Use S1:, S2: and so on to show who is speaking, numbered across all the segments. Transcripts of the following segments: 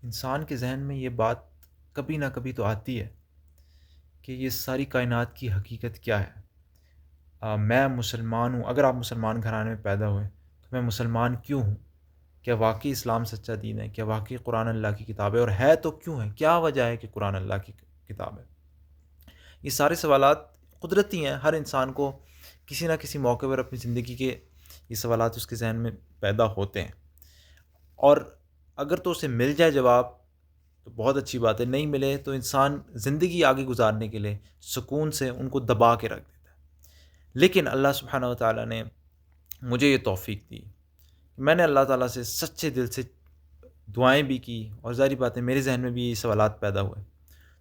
S1: انسان کے ذہن میں یہ بات کبھی نہ کبھی تو آتی ہے کہ یہ ساری کائنات کی حقیقت کیا ہے۔ میں مسلمان ہوں، اگر آپ مسلمان گھرانے میں پیدا ہوئے تو میں مسلمان کیوں ہوں؟ کیا واقعی اسلام سچا دین ہے؟ کیا واقعی قرآن اللہ کی کتاب ہے؟ اور ہے تو کیوں ہے؟ کیا وجہ ہے کہ قرآن اللہ کی کتاب ہے؟ یہ سارے سوالات قدرتی ہیں، ہر انسان کو کسی نہ کسی موقع پر اپنی زندگی کے یہ سوالات اس کے ذہن میں پیدا ہوتے ہیں، اور اگر تو اسے مل جائے جواب تو بہت اچھی بات ہے، نہیں ملے تو انسان زندگی آگے گزارنے کے لیے سکون سے ان کو دبا کے رکھ دیتا ہے۔ لیکن اللہ سبحانہ و تعالیٰ نے مجھے یہ توفیق دی، میں نے اللہ تعالیٰ سے سچے دل سے دعائیں بھی کی، اور ظاہری بات ہے میرے ذہن میں بھی یہ سوالات پیدا ہوئے،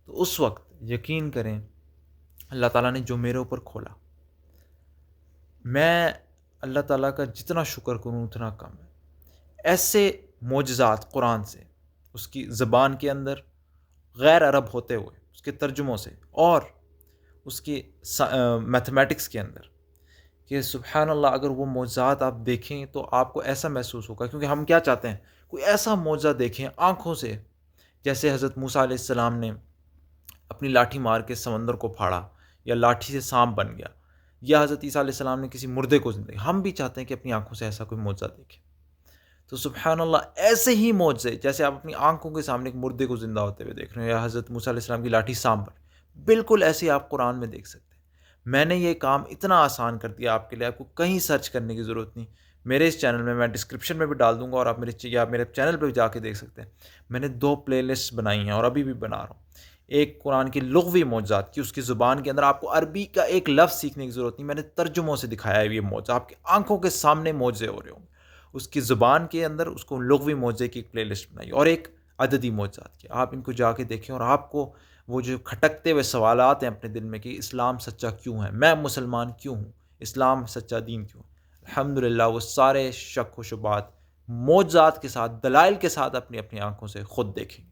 S1: تو اس وقت یقین کریں اللہ تعالیٰ نے جو میرے اوپر کھولا، میں اللہ تعالیٰ کا جتنا شکر کروں اتنا کم ہے۔ ایسے معجزات قرآن سے، اس کی زبان کے اندر غیر عرب ہوتے ہوئے، اس کے ترجموں سے، اور اس کی میتھمیٹکس کے اندر، کہ سبحان اللہ اگر وہ معجزات آپ دیکھیں تو آپ کو ایسا محسوس ہوگا، کیونکہ ہم کیا چاہتے ہیں کوئی ایسا معجزہ دیکھیں آنکھوں سے، جیسے حضرت موسیٰ علیہ السلام نے اپنی لاٹھی مار کے سمندر کو پھاڑا، یا لاٹھی سے سانپ بن گیا، یا حضرت عیسیٰ علیہ السلام نے کسی مردے کو زندگی، ہم بھی چاہتے ہیں کہ اپنی آنکھوں سے ایسا کوئی معجزہ دیکھیں۔ تو سبحان اللہ ایسے ہی معجزے جیسے آپ اپنی آنکھوں کے سامنے ایک مردے کو زندہ ہوتے ہوئے دیکھ رہے ہیں، یا حضرت موسیٰ علیہ السلام کی لاٹھی سانپ پر، بالکل ایسے آپ قرآن میں دیکھ سکتے ہیں۔ میں نے یہ کام اتنا آسان کر دیا آپ کے لیے، آپ کو کہیں سرچ کرنے کی ضرورت نہیں۔ میرے اس چینل میں ڈسکرپشن میں بھی ڈال دوں گا، اور آپ میرے چینل پہ بھی جا کے دیکھ سکتے ہیں۔ میں نے 2 پلے لسٹ بنائی ہیں اور ابھی بھی بنا رہا ہوں۔ ایک قرآن کی لغوی معجزات کی، اس کی زبان کے اندر آپ کو عربی کا ایک لفظ سیکھنے کی ضرورت نہیں، میں نے ترجموں سے دکھایا ہے یہ معجزہ، آپ کی آنکھوں کے سامنے معجزے ہو رہے ہوں گے۔ اس کی زبان کے اندر اس کو لغوی معجزے کی ایک پلے لسٹ بنائی، اور ایک عددی معجزات کی۔ آپ ان کو جا کے دیکھیں، اور آپ کو وہ جو کھٹکتے ہوئے سوالات ہیں اپنے دل میں کہ اسلام سچا کیوں ہے، میں مسلمان کیوں ہوں، اسلام سچا دین کیوں ہے، الحمدللہ وہ سارے شک و شبہات معجزات کے ساتھ، دلائل کے ساتھ اپنی اپنی آنکھوں سے خود دیکھیں گے۔